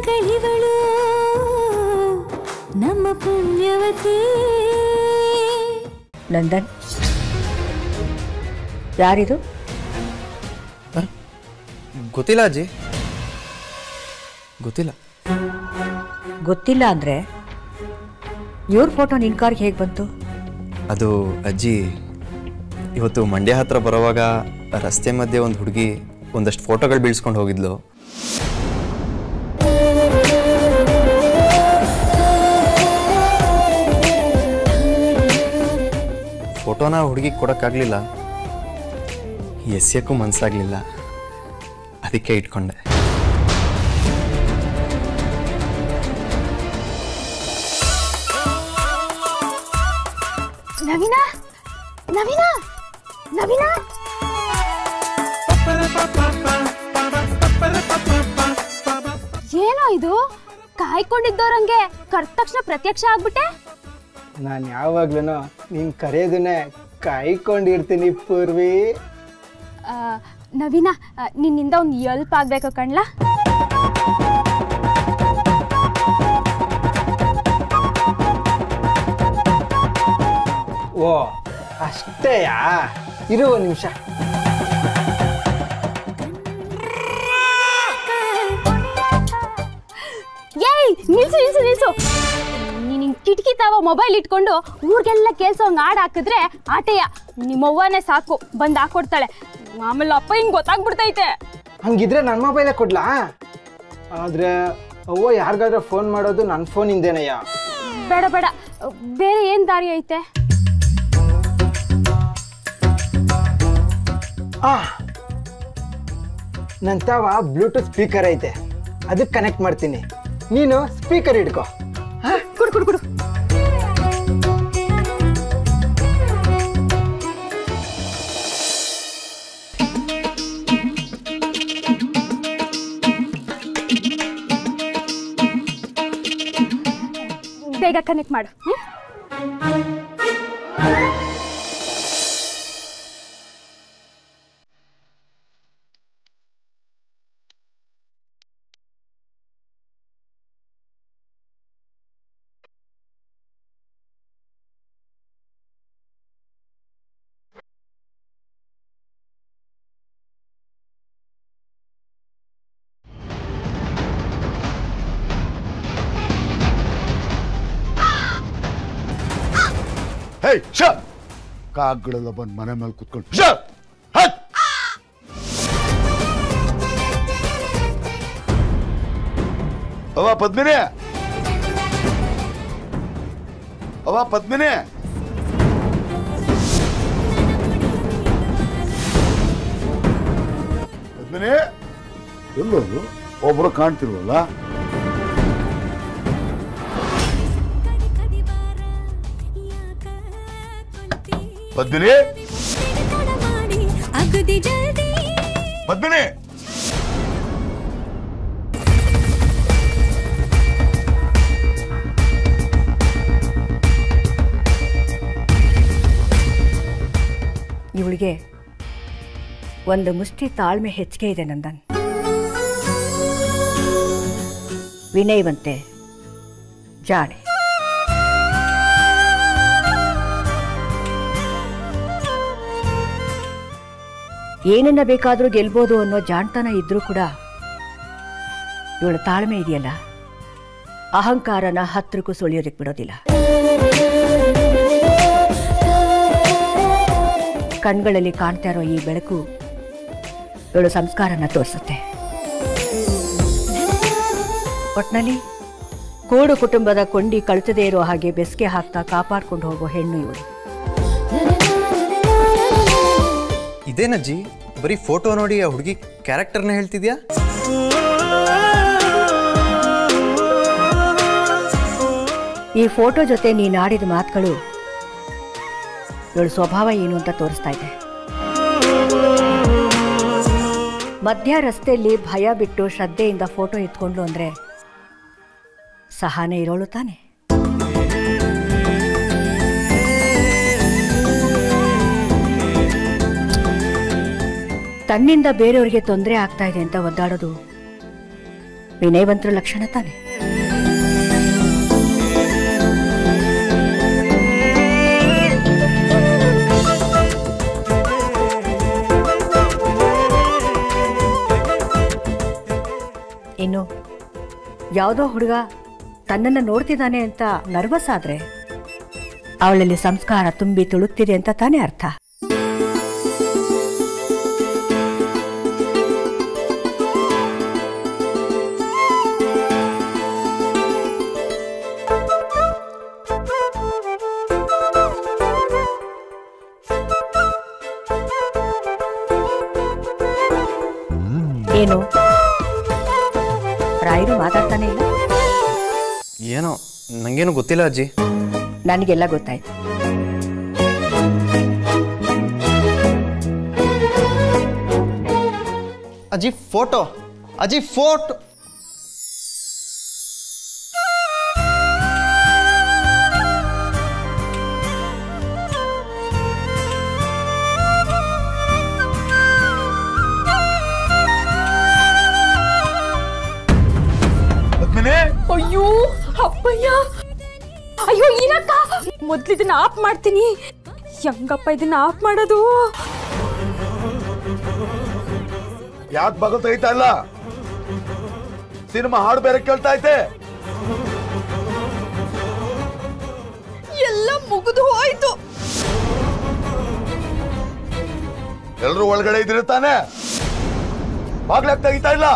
ಮಗಳಿವಳು ನಮ್ಮ ಪುಣ್ಯವತಿ. ನಂದನ್, ಯಾರಿದು? ಗೊತ್ತಿಲ್ಲ ಅಜ್ಜಿ, ಗೊತ್ತಿಲ್ಲ. ಗೊತ್ತಿಲ್ಲ ಅಂದರೆ ಇವ್ರ ಫೋಟೋ ನಿನ್ನ ಕಾರ್ಗೆ ಹೇಗೆ ಬಂತು? ಅದು ಅಜ್ಜಿ, ಇವತ್ತು ಮಂಡ್ಯ ಹತ್ರ ಬರುವಾಗ ರಸ್ತೆ ಮಧ್ಯೆ ಒಂದು ಹುಡುಗಿ ಒಂದಷ್ಟು ಫೋಟೋಗಳು ಬೀಳ್ಸ್ಕೊಂಡು ಹೋಗಿದ್ಲು. ಫೋಟೋನ ಹುಡುಗಿಗೆ ಕೊಡೋಕ್ಕಾಗಲಿಲ್ಲ, ಎಸೆಯೋಕ್ಕೂ ಮನಸ್ಸಾಗಲಿಲ್ಲ, ಅದಕ್ಕೆ ಇಟ್ಕೊಂಡೆ. ನವೀನ, ನವೀನ, ನವೀನ, ಏನೋ ಇದು ಕಾಯ್ಕೊಂಡಿದ್ದವ್ರಂಗೆ ಕರೆದ ತಕ್ಷಣ ಪ್ರತ್ಯಕ್ಷ ಆಗ್ಬಿಟ್ಟೆ. ನಾನು ಯಾವಾಗ್ಲೂ ನೀನ್ ಕರೆಯೋದನ್ನೇ ಕಾಯ್ಕೊಂಡಿರ್ತೀನಿ ಪೂರ್ವಿ. ನವೀನ, ನಿನ್ನಿಂದ ಒಂದು ಎಲ್ಪ್ ಆಗ್ಬೇಕು ಕಣ್ಲಾ. ಓ ಅಷ್ಟೇಯಾ? ಇರು ಒಂದು ನಿಮಿಷ. ಏಯ್, ನಿಲ್ಸು ನಿಲ್ಸು ನಿಲ್ಸು. ನೀನು ಕಿಟಕಿ ತಾವ ಮೊಬೈಲ್ ಇಟ್ಕೊಂಡು ಊರಿಗೆಲ್ಲ ಕೇಳಿಸೋ ಹಂಗೆ ಹಾಡು ಹಾಕಿದ್ರೆ ಆಟೆಯ ನಿಮ್ಮವ್ವನೇ ಸಾಕು ಬಂದು ಹಾಕೊಡ್ತಾಳೆ. ಆಮೇಲೆ ಅಪ್ಪ ಹಿಂಗೆ ಗೊತ್ತಾಗ್ಬಿಡ್ತೈತೆ. ಹಂಗಿದ್ರೆ ನನ್ನ ಮೊಬೈಲೇ ಕೊಡ್ಲಾ? ಆದ್ರೆ ಅವ್ವ ಯಾರಿಗಾದ್ರೂ ಫೋನ್ ಮಾಡೋದು ನನ್ನ ಫೋನಿಂದೇನಯ್ಯ. ಬೇಡ ಬೇಡ, ಬೇರೆ ಏನು ದಾರಿ ಐತೆ? ನನ್ನ ತಾವ ಬ್ಲೂಟೂತ್ ಸ್ಪೀಕರ್ ಐತೆ, ಅದಕ್ಕೆ ಕನೆಕ್ಟ್ ಮಾಡ್ತೀನಿ. ನೀನು ಸ್ಪೀಕರ್ ಹಿಡ್ಕೊ. ಕೊಡು ಕೊಡು ಕೊಡು. ಬೇಗ ಕನೆಕ್ಟ್ ಮಾಡು. Hey, shut! ಕಾಗ್ಗಳೆಲ್ಲ ಬಂದು ಮನೆ ಮೇಲೆ ಕೂತ್ಕೊಂಡು ಅವ ಪದ್ಮಿನಿ, ಅವ ಪದ್ಮಿನಿ, ಪದ್ಮಿನಿ ಎಲ್ಲೋದು? ಒಬ್ರು ಕಾಣ್ತಿಲ್ವಲ್ಲ? ಪದ್ಮಿನಿ, ಪದ್ಮಿನಿ, ಇವಳಿಗೆ ಒಂದು ಮುಷ್ಟಿ ತಾಳ್ಮೆ ಹೆಚ್ಚಿಗೆ ಇದೆ ನಂದನ್. ವಿನಯವಂತೆ, ಜಾಣೆ. ಏನನ್ನ ಬೇಕಾದರೂ ಗೆಲ್ಬೋದು ಅನ್ನೋ ಜಾಣ್ತನ ಇದ್ರೂ ಕೂಡ ಇವಳ ತಾಳ್ಮೆ ಇದೆಯಲ್ಲ, ಅಹಂಕಾರನ ಹತ್ರಕ್ಕೂ ಸುಳಿಯೋದಕ್ಕೆ ಬಿಡೋದಿಲ್ಲ. ಕಣ್ಗಳಲ್ಲಿ ಕಾಣ್ತಾ ಇರೋ ಈ ಬೆಳಕು ಇವಳು ಸಂಸ್ಕಾರನ ತೋರಿಸುತ್ತೆ. ಒಟ್ನಲ್ಲಿ ಕೂಡು ಕುಟುಂಬದ ಕೊಂಡಿ ಕಳಚದೇ ಇರೋ ಹಾಗೆ ಬೆಸ್ಗೆ ಹಾಕ್ತಾ ಕಾಪಾಡ್ಕೊಂಡು ಹೋಗೋ ಹೆಣ್ಣು ಇವಳು. ಇದೇನಜ್ಜಿ, ಬರೀ ಫೋಟೋ ನೋಡಿ ಆ ಹುಡುಗಿ ಕ್ಯಾರೆಕ್ಟರ್ನ ಹೇಳ್ತಿದ್ಯಾ? ಈ ಫೋಟೋ ಜೊತೆ ನೀನು ಆಡಿದ ಮಾತುಗಳು ಇವಳು ಸ್ವಭಾವ ಏನು ಅಂತ ತೋರಿಸ್ತಾ ಇದೆ. ಮಧ್ಯ ರಸ್ತೆಯಲ್ಲಿ ಭಯ ಬಿಟ್ಟು ಶ್ರದ್ಧೆಯಿಂದ ಫೋಟೋ ಎತ್ಕೊಂಡ್ಲು ಅಂದ್ರೆ ಸಹನೆ ಇರೋಳು ತಾನೆ. ತನ್ನಿಂದ ಬೇರೆಯವರಿಗೆ ತೊಂದರೆ ಆಗ್ತಾ ಇದೆ ಅಂತ ಒದ್ದಾಡೋದು ವಿನಯವಂತರ ಲಕ್ಷಣ ತಾನೆ. ಇನ್ನು ಯಾವುದೋ ಹುಡುಗ ತನ್ನನ್ನು ನೋಡ್ತಿದ್ದಾನೆ ಅಂತ ನರ್ವಸ್ ಆದ್ರೆ ಅವಳಲ್ಲಿ ಸಂಸ್ಕಾರ ತುಂಬಿ ತುಳುಕ್ತಿದೆ ಅಂತ ತಾನೇ ಅರ್ಥ. ಏನು ರಾಯರು ಮಾತಾಡ್ತಾನೆ ಇಲ್ಲ? ಏನೋ ನಂಗೇನು ಗೊತ್ತಿಲ್ಲ ಅಜ್ಜಿ. ನನಗೆಲ್ಲ ಗೊತ್ತಾಯ್ತು. ಅಜ್ಜಿ ಫೋಟೋ, ಅಜ್ಜಿ ಫೋಟೋ. ಅಯ್ಯೋ ಅಪ್ಪಯ್ಯ, ಅಯ್ಯೋ ಏನಕ್ಕ, ಮೊದ್ಲು ಇದನ್ನ ಆಫ್ ಮಾಡ್ತೀನಿ. ಹೆಂಗಪ್ಪ ಇದನ್ನ ಆಫ್ ಮಾಡೋದು? ಯಾಕೆ ಬಗತೈತಾ ಇಲ್ಲ? ಸಿನಿಮಾ ಹಾಡು ಬೇರೆ ಕೇಳ್ತಾ ಐತೆ. ಎಲ್ಲ ಮುಗಿದು ಹೋಯ್ತು. ಎಲ್ರು ಒಳಗಡೆ ಇದ್ರೆ ತಾನೆ? ಬಾಗ್ಲಾಕ್ ತೆಗಿತಾ ಇಲ್ಲ?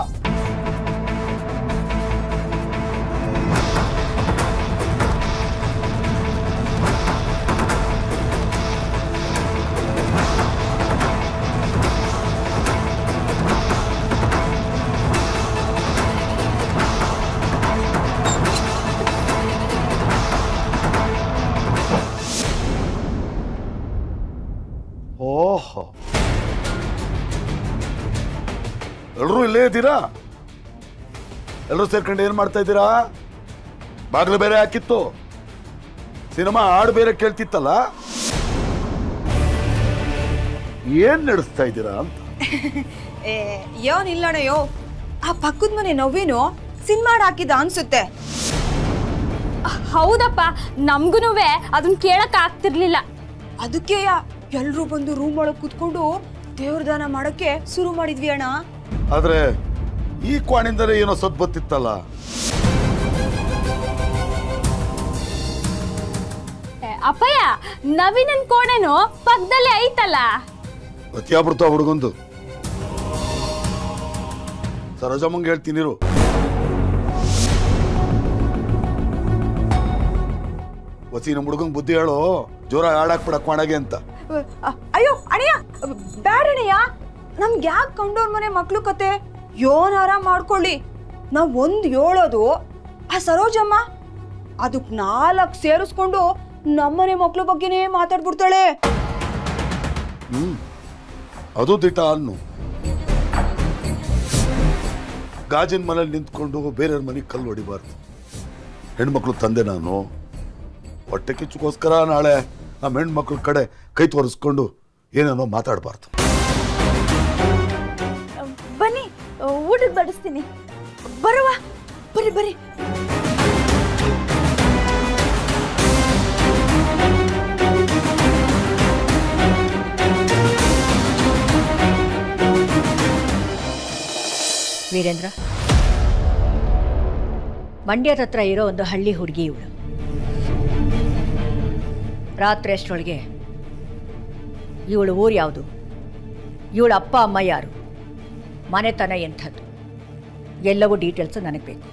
ಓಹೋ, ಎಲ್ರು ಇಲ್ಲೇ ಇದ್ದೀರಾ? ಎಲ್ಲರೂ ಸೇರ್ಕೊಂಡು ಏನ್ ಮಾಡ್ತಾ ಇದ್ದೀರಾ? ಬಾಗ್ಲು ಬೇರೆ ಹಾಕಿತ್ತು, ಸಿನಿಮಾ ಹಾಡು ಬೇರೆ ಕೇಳ್ತಿತ್ತಲ್ಲ, ಏನ್ ನಡೆಸ್ತಾ ಇದ್ದೀರಾ ಅಂತ. ಯೋನಿಲ್ಲಣಯ್ಯೋ, ಆ ಪಕ್ಕದ ಮನೆ ನವ್ವೇನು ಸಿನಿಮಾ ಹಾಕಿದ ಅನ್ಸುತ್ತೆ. ಹೌದಪ್ಪ, ನಮ್ಗುನುವೆ ಅದನ್ನ ಕೇಳಕ್ ಆಗ್ತಿರ್ಲಿಲ್ಲ. ಅದಕ್ಕೆ ಎಲ್ರೂ ಬಂದು ರೂಮ್ ಒಳಗೆ ಕೂತ್ಕೊಂಡು ದೇವ್ರ ದಾನ ಮಾಡಕ್ಕೆ ಶುರು ಮಾಡಿದ್ವಿ ಅಣ್ಣ. ಆದ್ರೆ ಈ ಕ್ವಾಣಿಂದಲೇ ಏನೋ ಸದ್ ಬತ್ತಿತ್ತಲ್ಲ. ಅಪ್ಪಯ್ಯ, ನವೀನನ್ ಕೋಣೆನು ಪಕ್ಕದಲ್ಲೇ ಐತಲ್ಲ. ಅತ್ಯಾಬೃತ ಹುಡುಗಂದು ಸರೋಜಮ್ಮಂಗೆ ಹೇಳ್ತೀನಿರು. ವಸಿ ನಮ್ಮ ಹುಡುಗಂಗ್ ಬುದ್ಧಿ ಹೇಳು, ಜೋರ ಆಡಾಕ್ಬಿಡ ಕ್ವಾಣಗೆ ಅಂತ. ಅಯ್ಯೋ ಅಣ್ಣಯ್ಯ, ಬ್ಯಾಡಣ್ಣಯ್ಯ, ನಮ್ಗೆ ಯಾಕೆ ಕಂಡೋರ್ ಮನೆ ಮಕ್ಳು ಕತೆ? ಯೋನಾರ ಮಾಡ್ಕೊಳ್ಳಿ. ನಾವ್ ಒಂದ್ ಹೇಳೋದು, ಆ ಸರೋಜಮ್ಮ ಅದಕ್ 4 ಸೇರಿಸ್ಕೊಂಡು ನಮ್ಮನೆ ಮಕ್ಳು ಬಗ್ಗೆನೇ ಮಾತಾಡ್ಬಿಡ್ತಾಳೆ. ಅದು ದಿಟ ಅನ್ನು. ಗಾಜಿನ ಮನೇಲಿ ನಿಂತ್ಕೊಂಡು ಬೇರೆಯವ್ರ ಮನೆಗೆ ಕಲ್ಲು ಹೊಡಿಬಾರ್ದು. ಹೆಣ್ಮಕ್ಳು ತಂದೆ ನಾನು. ಹೊಟ್ಟೆ ಕಿಚ್ಚುಗೋಸ್ಕರ ನಾಳೆ ನಮ್ಮ ಹೆಣ್ಮಕ್ಳ ಕಡೆ ಕೈ ತೋರಿಸ್ಕೊಂಡು ಏನೇನೋ ಮಾತಾಡಬಾರ್ದು. ಬನ್ನಿ, ಊಟಕ್ಕೆ ಬಡಿಸ್ತೀನಿ. ಬರುವ, ಬರ್ರಿ ಬರ್ರಿ. ವೀರೇಂದ್ರ, ಮಂಡ್ಯದ ಹತ್ರ ಇರೋ ಒಂದು ಹಳ್ಳಿ ಹುಡುಗಿ ಇವಳು. ರಾತ್ರಿ ಅಷ್ಟರೊಳಗೆ ಇವಳು ಊರು ಯಾವುದು, ಇವಳ ಅಪ್ಪ ಅಮ್ಮ ಯಾರು, ಮನೆತನ ಎಂಥದ್ದು, ಎಲ್ಲವೂ ಡೀಟೇಲ್ಸು ನನಗೆ ಬೇಕು.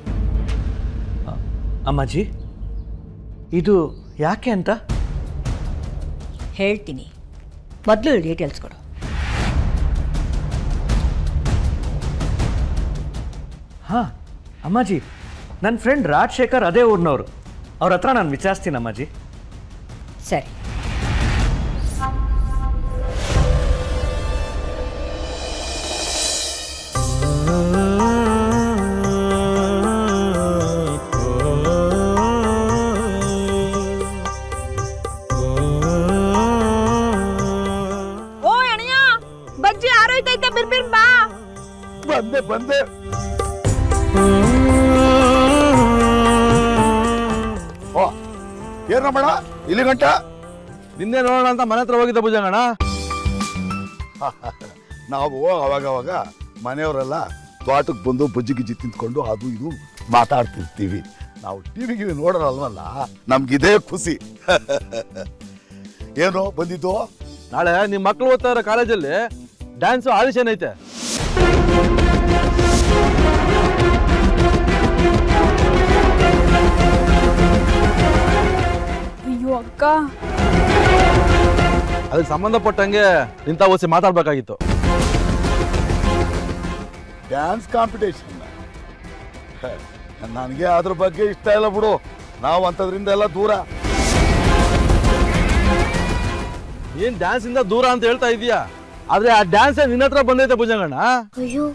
ಅಮ್ಮಾಜಿ, ಇದು ಯಾಕೆ ಅಂತ ಹೇಳ್ತೀನಿ, ಮೊದಲು ಡೀಟೇಲ್ಸ್ ಕೊಡು. ಹಾಂ ಅಮ್ಮಾಜಿ, ನನ್ನ ಫ್ರೆಂಡ್ ರಾಜಶೇಖರ್ ಅದೇ ಊರಿನವರು. ಅವ್ರ ಹತ್ರ ನಾನು ವಿಚಾರಿಸ್ತೀನಿ ಅಮ್ಮಾಜಿ. ಸರಿ. ಓ ಅಣ್ಣಯ್ಯ, ಬಜ್ಜಿ ಆರೋಯ್ತೈತೆ, ಬಿರ್ಬಿರ್ ಬಾ. ಬಂದೆ ಬಂದೆ. ಏನ ಇಲ್ಲಿ ಗಂಟ ನಿನ್ನೆ ನೋಡೋಣ ಅಂತ ಮನೆ ಹತ್ರ ಹೋಗಿದ್ದ ಭುಜಂಗಣ್ಣ. ನಾವು ಅವಾಗ ಮನೆಯವರೆಲ್ಲ ತೋಟಕ್ಕೆ ಬಂದು ಬಜ್ಜಿ ಗಿಜ್ಜಿ ತಿಂದ್ಕೊಂಡು ಅದು ಇದು ಮಾತಾಡ್ತಿರ್ತೀವಿ. ನಾವು ಟಿವಿಗೆ ನೋಡೋರಲ್ವಲ್ಲ, ನಮ್ಗಿದೇ ಖುಷಿ. ಏನೋ ಬಂದಿದ್ದು? ನಾಳೆ ನಿಮ್ಮ ಮಕ್ಳು ಓದ್ತಾ ಇರೋ ಕಾಲೇಜಲ್ಲಿ ಡ್ಯಾನ್ಸ್ ಆಡಿಷನ್ ಐತೆ. ಅಯ್ಯೋ ಅಕ್ಕ, ಅದಕ್ಕೆ ಸಂಬಂಧಪಟ್ಟಂಗೆ ಇಂಥ ಓಸಿ ಮಾತಾಡ್ಬೇಕಾಗಿತ್ತು. ಡ್ಯಾನ್ಸ್ ಕಾಂಪಿಟೇಷನ್ ನನಗೆ ಅದ್ರ ಬಗ್ಗೆ ಇಷ್ಟ ಇಲ್ಲ ಬಿಡು. ನಾವು ಅಂಥದ್ರಿಂದ ಎಲ್ಲ ದೂರ. ಏನ್ ಡ್ಯಾನ್ಸ್ ಇಂದ ದೂರ ಅಂತ ಹೇಳ್ತಾ ಇದೀಯಾ? ಆದ್ರೆ ಆ ಡ್ಯಾನ್ಸ್ ನಿನ್ನ ಹತ್ರ ಬಂದೈತೆ ಭುಜಂಗಣ್ಣ. ಅಯ್ಯೋ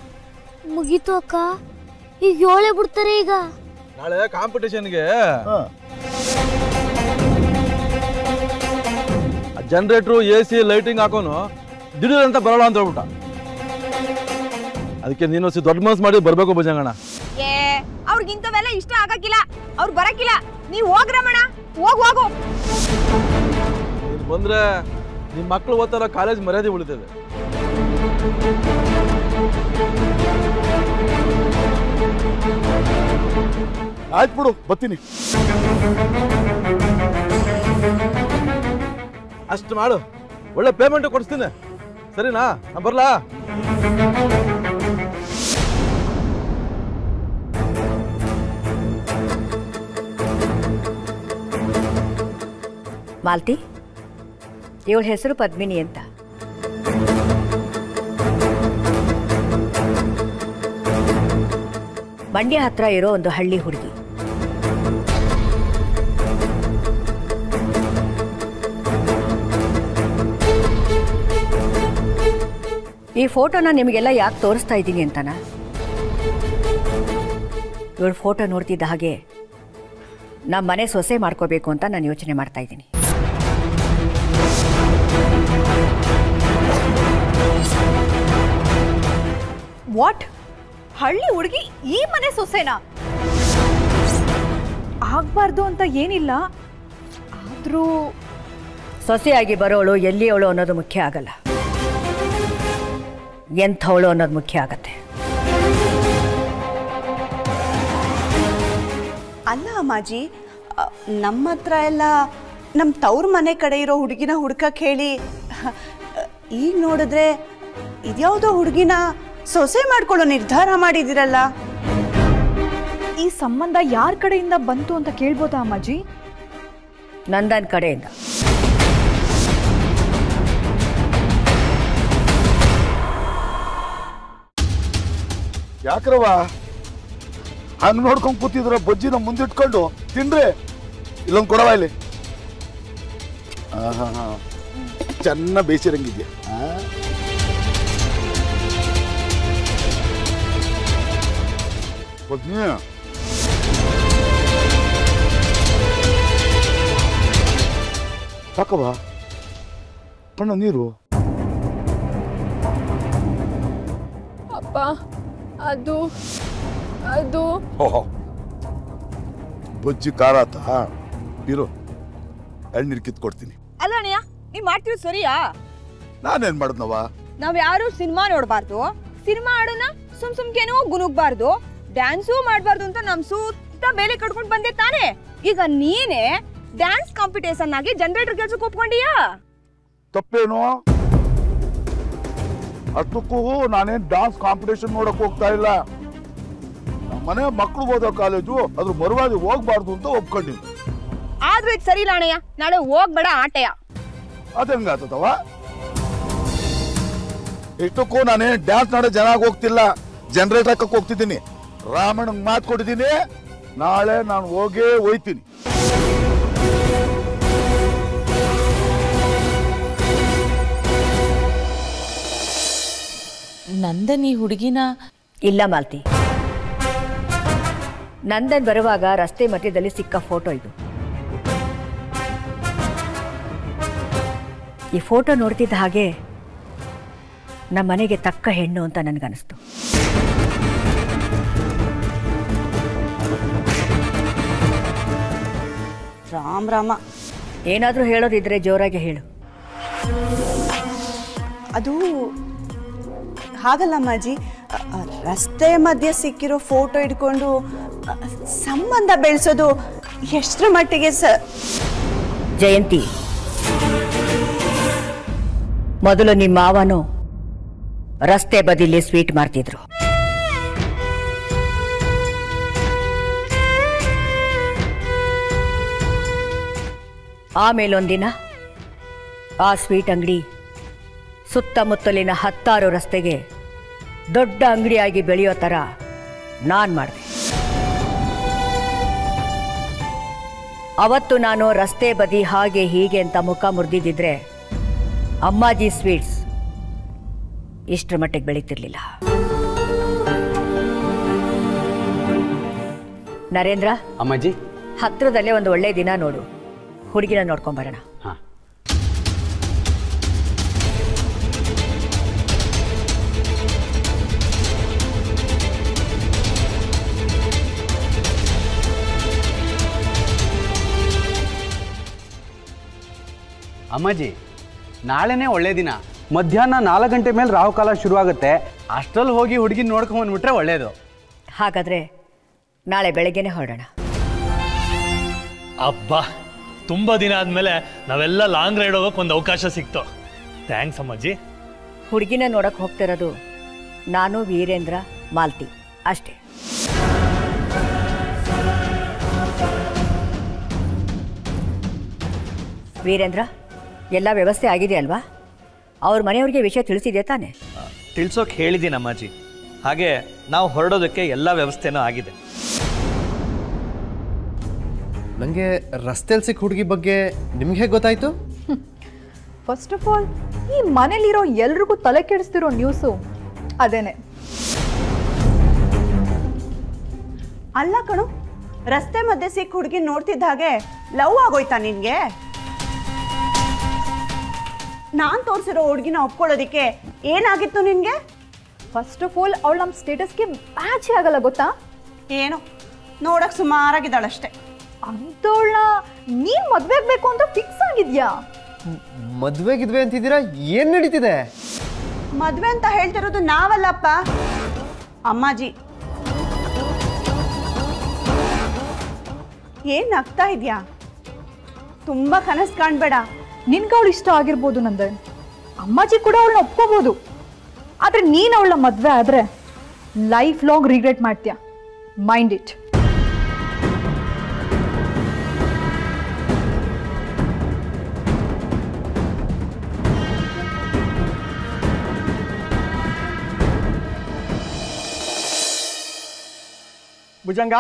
ಮುಗೀತು ಅಕ್ಕ, ಈಗ ಏಳೇ ಬಿಡ್ತಾರೆ. ಈಗ ನಾಳೆ ಕಾಂಪಿಟೇಷನ್ಗೆ ಜನರೇಟ್ರು AC ಲೈಟಿಂಗ್ ಹಾಕೋನು ದಿಢೀರ್ ಅಂತ ಬರೋಣ ಅಂತ ಹೇಳ್ಬಿಟ್ಟ. ಅದಕ್ಕೆ ನೀನು ದೊಡ್ಡ ಮನಸ್ಸು ಮಾಡಿ ಬರ್ಬೇಕು ಭುಜಂಗಣ್ಣ. ಅವ್ರಿಗಿಂತವೆಲ್ಲ ಇಷ್ಟ ಆಗಕ್ಕಿಲ್ಲ, ಅವ್ರು ಬರಕ್ಕಿಲ್ಲ. ನೀವ್ ಹೋಗ್ರಮಣ, ಹೋಗು. ನೀನು ಬಂದ್ರೆ ನಿಮ್ಮ ಮಕ್ಕಳು ಓದ್ತಾರ ಕಾಲೇಜ್ ಮರ್ಯಾದೆ ಉಳಿತದೆ. ಆಯ್ತು ಬಿಡು, ಬರ್ತೀನಿ. ಅಷ್ಟು ಮಾಡು, ಒಳ್ಳೆ ಪೇಮೆಂಟ್ ಕೊಡಿಸ್ತೀನಿ. ಸರಿನಾ? ನಾ ಬರ್ಲಾ? ಮಾಲ್ತಿ, ಇವಳ ಹೆಸರು ಪದ್ಮಿನಿ ಅಂತ. ಮಂಡ್ಯ ಹತ್ರ ಇರೋ ಒಂದು ಹಳ್ಳಿ ಹುಡುಗಿ. ಈ ಫೋಟೋನ ನಿಮಗೆಲ್ಲ ಯಾಕೆ ತೋರಿಸ್ತಾ ಇದ್ದೀನಿ ಅಂತನಾ? ಇವಳ ಫೋಟೋ ನೋಡ್ತಿದ್ದ ಹಾಗೆ ನಮ್ಮ ಮನೆ ಸೊಸೆ ಮಾಡ್ಕೋಬೇಕು ಅಂತ ನಾನು ಯೋಚನೆ ಮಾಡ್ತಾ ಇದ್ದೀನಿ. ವಾಟ್? ಹಳ್ಳಿ ಹುಡುಗಿ ಈ ಮನೆ ಸೊಸೆನಾ? ಆಗ್ಬಾರ್ದು ಅಂತ ಏನಿಲ್ಲ, ಆದ್ರೂ ಸೊಸೆಯಾಗಿ ಬರೋಳು ಎಲ್ಲಿಯವಳು ಅನ್ನೋದು ಮುಖ್ಯ ಆಗಲ್ಲ, ಎಂಥವಳು ಅನ್ನೋದು ಮುಖ್ಯ ಆಗತ್ತೆ. ಅಲ್ಲ ಅಮ್ಮಾಜಿ, ನಮ್ಮ ಹತ್ರ ಎಲ್ಲ ನಮ್ಮ ತವ್ರ ಮನೆ ಕಡೆ ಇರೋ ಹುಡುಗಿನ ಹುಡ್ಕಕ್ಕೆ ಹೇಳಿ, ಈಗ ನೋಡಿದ್ರೆ ಇದ್ಯಾವುದೋ ಹುಡುಗಿನ ಸೊಸೆ ಮಾಡ್ಕೊಳ್ಳೋ ನಿರ್ಧಾರ ಮಾಡಿದಿರಲ್ಲ. ಈ ಸಂಬಂಧ ಯಾರ ಕಡೆಯಿಂದ ಬಂತು ಅಂತ ಕೇಳ್ಬೋದಾ ಅಮ್ಮಾಜಿ? ನಂದನ್ ಕಡೆಯಿಂದ. ಯಾಕ್ರವ ಹಂಗ್ ನೋಡ್ಕೊಂಡ್ ಕೂತಿದ್ರ? ಬಜ್ಜಿನ ಮುಂದಿಟ್ಕೊಂಡು ತಿನ್ರಿ. ಇಲ್ಲೊಂದು ಕೊಡವ ಇಲ್ಲಿ. ಚೆನ್ನ ಬೇಯಿಸಿರಂಗಿದ್ಯಾ? ಬಜ್ನಿ ಸಾಕವ ಕಣ್ಣ ನೀರು. ಅಪ್ಪ ಅದು ಅದು ಬಜ್ಜಿ ಖಾರ ಆತ. ಇರು, ಎಳ್ನೀರು ಕಿತ್ಕೊಡ್ತೀನಿ. ಅಲ್ಲ ಅಣ್ಣಯ್ಯ, ನೀವ್ ಮಾಡ್ತಿರೋದು ಸರಿಯಾ? ನಾನೇನ್ ಮಾಡಿದ್ನವ? ನಾವ್ ಯಾರು ಸಿನಿಮಾ ನೋಡ್ಬಾರ್ದು, ಸಿನಿಮಾ ಆಡೋಣ ಸುಮ್ಕೇನೋ ಗುನುಗ್ಬಾರ್ದು, ಡ್ಯಾನ್ಸು ಮಾಡ್ಬಾರ್ದು ಅಂತ ನಮ್ ಸುತ್ತ ಬೇಲೆ ಕಟ್ಕೊಂಡ್ ಬಂದೆ ತಾನೆ. ಈಗ ನೀನೇ ಡ್ಯಾನ್ಸ್ ಕಾಂಪಿಟೇಷನ್ ಆಗಿ ಜನರೇಟರ್ ಕೆಲ್ಸಕ್ಕೆ ಒಪ್ಕೊಂಡಿಯಾ? ತಪ್ಪೇನು? ಅಷ್ಟಕ್ಕೂ ನಾನೇನ್ ಡ್ಯಾನ್ಸ್ ಕಾಂಪಿಟೇಷನ್ ನೋಡಕ್ ಹೋಗ್ತಾ ಇಲ್ಲ. ಮನೆ ಮಕ್ಕಳು ಓದೋ ಕಾಲೇಜು, ಅದ್ರ ಮರುವಾದಿ ಹೋಗ್ಬಾರ್ದು ಅಂತ ಒಪ್ಕೊಂಡಿದ್ವಿ. ಆದ್ರೂ ಇದು ಸರಿ ಇಲ್ಲ ಅಣ್ಣಯ್ಯ, ನಾಳೆ ಹೋಗ್ಬೇಡ ಆಟೆಯ. ಅದಂಗಾತದವ? ಇಷ್ಟಕ್ಕೂ ನಾನೇನ್ ಡ್ಯಾನ್ಸ್ ನಾಡೋ ಜನ ಹೋಗ್ತಿಲ್ಲ, ಜನರೇಟರ್ ಹಾಕಕ್ ಹೋಗ್ತಿದ್ದೀನಿ. ರಾಮಣ್ಣಂಗ್ ಮಾತು ಕೊಟ್ಟಿದ್ದೀನಿ, ನಾಳೆ ನಾನು ಹೋಗೇ ಹೋಯ್ತೀನಿ. ನಂದನ್ ಈ ಹುಡುಗಿನ? ಇಲ್ಲ ಮಾಲ್ತಿ, ನಂದನ್ ಬರುವಾಗ ರಸ್ತೆ ಮಧ್ಯದಲ್ಲಿ ಸಿಕ್ಕ ಫೋಟೋ ಇದು. ಈ ಫೋಟೋ ನೋಡ್ತಿದ್ದ ಹಾಗೆ ನಮ್ಮ ಮನೆಗೆ ತಕ್ಕ ಹೆಣ್ಣು ಅಂತ ನನಗನ್ನಿಸ್ತು. ರಾಮ್ ರಾಮ, ಏನಾದರೂ ಹೇಳೋದಿದ್ರೆ ಜೋರಾಗಿ ಹೇಳು. ಅದು ಹಾಗಲ್ಲ ಅಮ್ಮಾಜಿ, ರಸ್ತೆ ಮಧ್ಯೆ ಸಿಕ್ಕಿರೋ ಫೋಟೋ ಇಟ್ಕೊಂಡು ಸಂಬಂಧ ಬೆಳೆಸೋದು ಎಷ್ಟರ ಮಟ್ಟಿಗೆ ಜಯಂತಿ, ಮೊದಲು ನಿಮ್ಮ ಮಾವನು ರಸ್ತೆ ಬದಿಲಿ ಸ್ವೀಟ್ ಮಾರ್ತಿದ್ರು. ಆಮೇಲೊಂದಿನ ಆ ಸ್ವೀಟ್ ಅಂಗಡಿ ಸುತ್ತಮುತ್ತಲಿನ 10 ರಸ್ತೆಗೆ ದೊಡ್ಡ ಅಂಗಡಿಯಾಗಿ ಬೆಳೆಯೋ ಥರ ನಾನು ಮಾಡಿದೆ. ಅವತ್ತು ನಾನು ರಸ್ತೆ ಬದಿ ಹಾಗೆ ಹೀಗೆ ಅಂತ ಮುಖ ಮುರಿದಿದ್ದಿದ್ರೆ ಅಮ್ಮಾಜಿ ಸ್ವೀಟ್ಸ್ ಇಷ್ಟರ ಮಟ್ಟಿಗೆ ಬೆಳೀತಿರ್ಲಿಲ್ಲ. ನರೇಂದ್ರ, ಅಮ್ಮಾಜಿ, ಹತ್ರದಲ್ಲೇ ಒಂದು ಒಳ್ಳೆ ದಿನ ನೋಡು, ಹುಡುಗಿನ ನೋಡ್ಕೊಂಬರೋಣ. ಅಮ್ಮಾಜಿ, ನಾಳೆನೇ ಒಳ್ಳೆ ದಿನ. ಮಧ್ಯಾಹ್ನ 4 ಗಂಟೆ ಮೇಲೆ ರಾಹುಕಾಲ ಶುರುವಾಗುತ್ತೆ. ಅಷ್ಟರಲ್ಲಿ ಹೋಗಿ ಹುಡುಗಿನ ನೋಡ್ಕೊಂಬಂದ್ಬಿಟ್ರೆ ಒಳ್ಳೇದು. ಹಾಗಾದ್ರೆ ನಾಳೆ ಬೆಳಗ್ಗೆನೆ ಹೊರಡೋಣ. ಅಬ್ಬಾ, ತುಂಬ ದಿನ ಆದಮೇಲೆ ನಾವೆಲ್ಲ ಲಾಂಗ್ ರೈಡ್ ಹೋಗೋಕೆ ಒಂದು ಅವಕಾಶ ಸಿಕ್ತು. ಥ್ಯಾಂಕ್ಸ್ ಅಮ್ಮಾಜಿ. ಹುಡುಗಿನ ನೋಡಕ್ಕೆ ಹೋಗ್ತಿರೋದು ನಾನು, ವೀರೇಂದ್ರ, ಮಾಲ್ತಿ ಅಷ್ಟೇ. ವೀರೇಂದ್ರ, ಎಲ್ಲ ವ್ಯವಸ್ಥೆ ಆಗಿದೆ ಅಲ್ವಾ? ಅವ್ರ ಮನೆಯವ್ರಿಗೆ ವಿಷಯ ತಿಳಿಸಿದೆ ತಾನೆ? ತಿಳ್ಸೋಕೆ ಹೇಳಿದ್ದೀನಿ ಅಮ್ಮಾಜಿ. ಹಾಗೆ ನಾವು ಹೊರಡೋದಕ್ಕೆ ಎಲ್ಲ ವ್ಯವಸ್ಥೆನೂ ಆಗಿದೆ. ನನಗೆ ರಸ್ತೆಯಲ್ಲಿ ಸಿಕ್ಕ ಹುಡುಗಿ ಬಗ್ಗೆ ನಿಮ್ಗೆ ಹೇಗೆ ಗೊತ್ತಾಯಿತು? ಫಸ್ಟ್ ಆಫ್ ಆಲ್, ಈ ಮನೇಲಿರೋ ಎಲ್ರಿಗೂ ತಲೆ ಕೆಡಿಸ್ತಿರೋ ನ್ಯೂಸು ಅದೇನೆ. ಅಲ್ಲ ಕಣು, ರಸ್ತೆ ಮಧ್ಯೆ ಸಿಕ್ಕ ಹುಡುಗಿ ನೋಡ್ತಿದ್ದ ಹಾಗೆ ಲವ್ ಆಗೋಯ್ತಾ ನಿನ್ಗೆ? ನಾನು ತೋರಿಸಿರೋ ಹುಡುಗಿನ ಒಪ್ಕೊಳ್ಳೋದಿಕ್ಕೆ ಏನಾಗಿತ್ತು ನಿನ್ಗೆ? ಫಸ್ಟ್ ಆಫ್ ಆಲ್, ಅವಳು ನಮ್ಮ ಸ್ಟೇಟಸ್ಗೆ ಮ್ಯಾಚ್ ಆಗಲ್ಲ ಗೊತ್ತಾ? ಏನೋ ನೋಡಕ್ ಸುಮಾರಾಗಿದ್ದಾಳಷ್ಟೆ. ಅಂಥವಳನ್ನ ನೀನ್ ಮದ್ವೆ ಆಗ್ಬೇಕು ಅಂತ ಫಿಕ್ಸ್ ಆಗಿದ್ಯಾ? ಮದ್ವೆಗಿದ್ವೆ ಅಂತಿದ್ದೀರಾ? ಏನ್ ನಡೀತಿದೆ? ಮದ್ವೆ ಅಂತ ಹೇಳ್ತಿರೋದು ನಾವಲ್ಲಪ್ಪ, ಅಮ್ಮಾಜಿ. ಏನ್ ನಗ್ತಾ ಇದ್ಯಾ? ತುಂಬಾ ಕನಸು ಕಾಣ್ಬೇಡ. ನಿನ್ಗೆ ಅವಳು ಇಷ್ಟ ಆಗಿರ್ಬೋದು ನಂದನ್, ಅಮ್ಮಾಜಿ ಕೂಡ ಅವಳನ್ನ ಒಪ್ಕೋಬಹುದು. ಆದ್ರೆ ನೀನ್ ಅವಳ ಮದ್ವೆ ಆದ್ರೆ ಲೈಫ್ ಲಾಂಗ್ ರಿಗ್ರೆಟ್ ಮಾಡ್ತೀಯ. Mind it. ಭುಜಂಗ,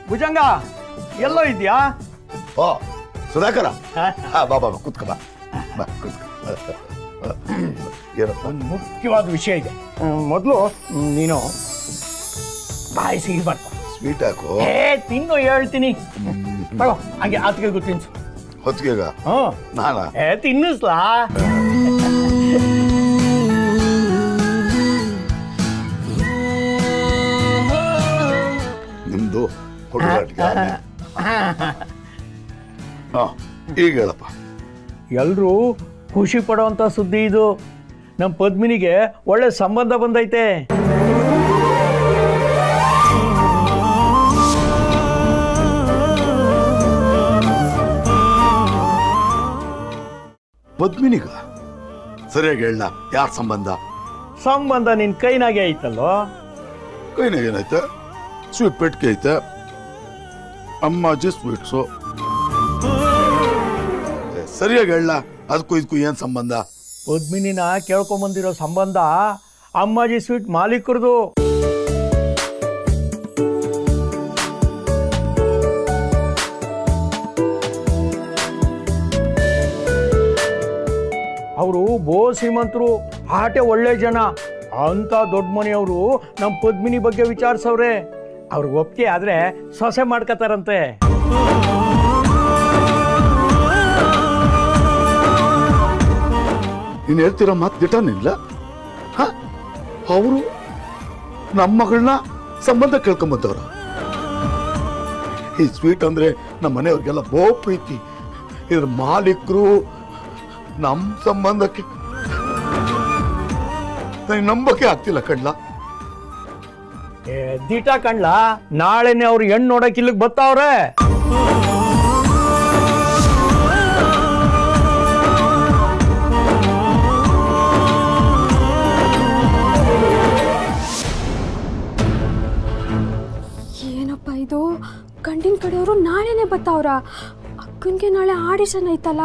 ಭುಜಂಗ, ಎಲ್ಲೋ ಇದೆಯಾ? ಓ ಸುಧಾಕರ, ಬಾ ಬಾ ಕೂತ್ಕ, ಬಾ ಬಾ ಕೂತ್ಕ. ಒಂದು ಮುಖ್ಯವಾದ ವಿಷಯ ಇದೆ. ಮೊದಲು ನೀನು ಬಾಯಿ ಸಿಗಬಾರ್ದು. ಸ್ವೀಟ್ ಹಾಕು. ತಿನ್ನು ಹೇಳ್ತೀನಿ. ತಗೋ, ಹಾಗೆ ಆತ್ಗೆ ತಿನ್ಸು. ಹೊತ್ತಿಗೆಗ ನಾನಾ ತಿನ್ನಿಸ್ಲಾ? ನಿಮ್ದು ಹುಡುಗಾಟಿಗೆ ಈಗ ಹೇಳಪ್ಪ. ಎಲ್ರೂ ಖುಷಿ ಪಡುವಂತ ಸುದ್ದಿ ಇದು. ನಮ್ಮ ಪದ್ಮಿನಿಗೆ ಒಳ್ಳೆ ಸಂಬಂಧ ಬಂದೈತೆ. ಪದ್ಮಿನಿಗ? ಸರಿಯಾಗಿ ಹೇಳ, ಯಾರ ಸಂಬಂಧ? ಸಂಬಂಧ ನಿನ್ ಕೈನಾಗೆ ಐತಲ್ಲೋ. ಕೈನಾಗ ಏನೈತೆ? ಸ್ವೀಟ್ ಪೆಟ್ಟಿಗೆ ಐತೆ, ಅಮ್ಮಾಜಿ ಸ್ವೀಟ್ಸು. ಸರಿಯಾಗಿ ಹೇಳ, ಅದಕ್ಕೂ ಇದಕ್ಕೂ ಏನ್ ಸಂಬಂಧ? ಪದ್ಮಿನಿನ ಕೇಳ್ಕೊಂಬಂದಿರೋ ಸಂಬಂಧ ಅಮ್ಮಾಜಿ ಸ್ವೀಟ್ ಮಾಲೀಕರದು. ಅವರು ಬೋ ಶ್ರೀಮಂತರು, ಆಟೆ ಒಳ್ಳೆ ಜನ. ಅಂತ ದೊಡ್ಡ ಮನೆಯವರು ನಮ್ಮ ಪದ್ಮಿನಿ ಬಗ್ಗೆ ವಿಚಾರಿಸವ್ರೆ. ಅವ್ರಿಗೆ ಒಪ್ಪಿಗೆ ಆದ್ರೆ ಸೊಸೆ ಮಾಡ್ಕೋತಾರಂತೆ. ನೀನು ಹೇಳ್ತಿರೋ ಮಾತು ದಿಟನಿಲ್ಲ. ಅವರು ನಮ್ಮ ಮಗಳನ್ನ ಸಂಬಂಧ ಕೇಳ್ಕೊಂಬಂದವ್ರ. ಈ ಸ್ವೀಟ್ ಅಂದ್ರೆ ನಮ್ಮ ಮನೆಯವ್ರಿಗೆಲ್ಲ ಬಹು ಪ್ರೀತಿ. ಇದ್ರ ಮಾಲೀಕರು ನಮ್ಮ ಸಂಬಂಧಕ್ಕೆ ನನಗೆ ನಂಬಕ್ಕೆ ಆಗ್ತಿಲ್ಲ ಕಡ್ಲ. ದಿಟ ಕಣ್ಲ, ನಾಳೆನೆ ಅವ್ರು ಹೆಣ್ಣು ನೋಡಕ್ ಇಲ್ಲಿಗೆ ಬರ್ತಾವ್ರೆ. ಏನಪ್ಪ ಇದು, ಗಂಡಿನ ಕಡೆಯವರು ನಾಳೆನೆ ಬರ್ತಾವ್ರ? ಅಕ್ಕನ್ಗೆ ನಾಳೆ ಆಡಿಷನ್ ಐತಲ್ಲ.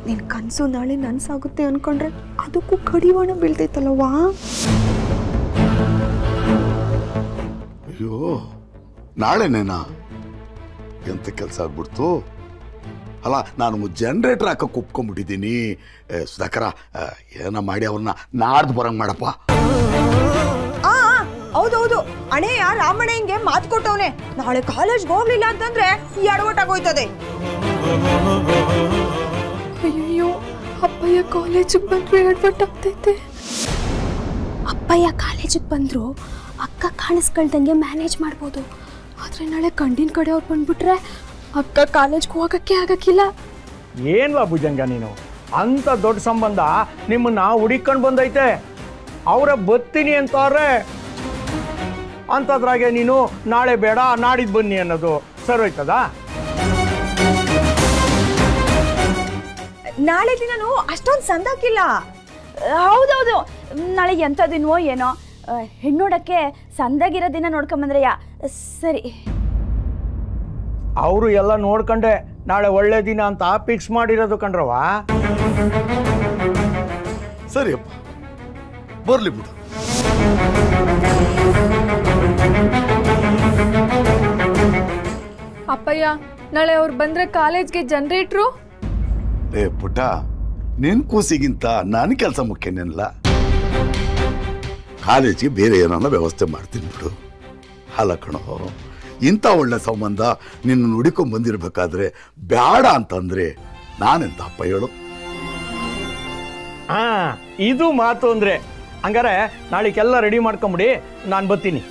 ನಿನ್ ಕನಸು ನಾಳೆ ನನ್ಸಾಗುತ್ತೆ ಅನ್ಕೊಂಡ್ರೆ ಅದಕ್ಕೂ ಕಡಿವಾಣ ಬೀಳ್ತೈತಲ್ಲವಾ? ಅಯ್ಯೋ, ನಾಳೆನೇನಾ? ಎಂತ ಕೆಲಸ ಆಗ್ಬಿಡ್ತು. ಅಲ್ಲ, ನಾನು ಜನರೇಟರ್ ಹಾಕಕ್ಕೆ ಒಪ್ಕೊಂಡ್ಬಿಟ್ಟಿದ್ದೀನಿ. ಸುಧಾಕರ, ಏನ ಮಾಡಿ ಅವ್ರನ್ನ ನಾಡ್ದು ಬರಂಗ್ ಮಾಡಪ್ಪ. ಹೌದೌದು, ಅಣೆಯ ರಾಮಣ್ಣಂಗೆ ಮಾತು ಕೊಟ್ಟವನೆ. ನಾಳೆ ಕಾಲೇಜ್ಗೆ ಹೋಗ್ಲಿಲ್ಲ ಅಂತಂದ್ರೆ ಎಡವಟ್ಟಾಗೋಯ್ತದೆ. ಅಯ್ಯೋ, ಅಪ್ಪಯ್ಯ ಕಾಲೇಜಿಗೆ ಬಂದ್ರು ಎಡವಟ್ಟಾಗ್ತೈತೆ. ಅಪ್ಪಯ್ಯ ಕಾಲೇಜಿಗೆ ಬಂದ್ರು ಅಕ್ಕ ಕಾಣಿಸ್ಕೊಳ್ದಂಗೆ ಮ್ಯಾನೇಜ್ ಮಾಡ್ಬೋದು. ಆದ್ರೆ ನಾಳೆ ಗಂಡಿನ ಕಡೆಯವ್ರು ಬಂದ್ಬಿಟ್ರೆ ಅಕ್ಕ ಕಾಲೇಜ್ಗೆ ಹೋಗಕ್ಕೆ ಆಗಕ್ಕಿಲ್ಲ. ಏನ್ವಾ ಭುಜಂಗ ನೀನು, ಅಂತ ದೊಡ್ಡ ಸಂಬಂಧ ನಿಮ್ಮನ್ನ ಹುಡಿಕೊಂಡು ಬಂದೈತೆ. ಅವರ ಬತ್ತೀನಿ ಅಂತಾರೆ. ಅಂತದ್ರಾಗೆ ನೀನು ನಾಳೆ ಬೇಡ ನಾಡಿದ್ದು ಬನ್ನಿ ಅನ್ನೋದು ಸರೋಯ್ತದ? ನಾಳೆ ದಿನನೂ ಅಷ್ಟೊಂದು ಸಂದಾಕಿಲ್ಲ. ಹೌದೌದು, ನಾಳೆ ಎಂಥ ದಿನವೋ ಏನೋ. ಹೆಣ್ಣೋಡಕ್ಕೆ ಸಂದಾಗಿರೋ ದಿನ ನೋಡ್ಕೊಂಬಂದ್ರಯ್ಯ. ಸರಿ, ಅವರು ಎಲ್ಲ ನೋಡ್ಕೊಂಡೆ ನಾಳೆ ಒಳ್ಳೆ ದಿನ ಅಂತ ಫಿಕ್ಸ್ ಮಾಡಿರೋದು ಕಣ್ರವ. ಸರಿಯಪ್ಪ, ಬರ್ಲಿ ಬಿಡು. ಅಪ್ಪಯ್ಯ, ನಾಳೆ ಅವ್ರು ಬಂದ್ರೆ ಕಾಲೇಜ್ಗೆ ಜನರೇಟ್ರು? ಏ ಪುಟ್ಟ, ನಿನ್ ಕೂಸಿಗಿಂತ ನನ್ನ ಕೆಲಸ ಮುಖ್ಯನೇನಲ್ಲ. ಕಾಲೇಜಿಗೆ ಬೇರೆ ಏನಾನ ವ್ಯವಸ್ಥೆ ಮಾಡ್ತೀನಿ ಬಿಡು. ಅಲ್ಲ ಕಣೋ, ಇಂಥ ಒಳ್ಳೆ ಸಂಬಂಧ ನಿನ್ನ ನುಡಿಕೊಂಡ್ ಬಂದಿರ್ಬೇಕಾದ್ರೆ ಬೇಡ ಅಂತಂದ್ರೆ ನಾನೆಂತ ಅಪ್ಪ ಹೇಳು? ಇದು ಮಾತು ಅಂದ್ರೆ. ಹಂಗಾರೆ ನಾಳೆಗೆಲ್ಲ ರೆಡಿ ಮಾಡ್ಕೊಂಬಿಡಿ, ನಾನು ಬರ್ತೀನಿ.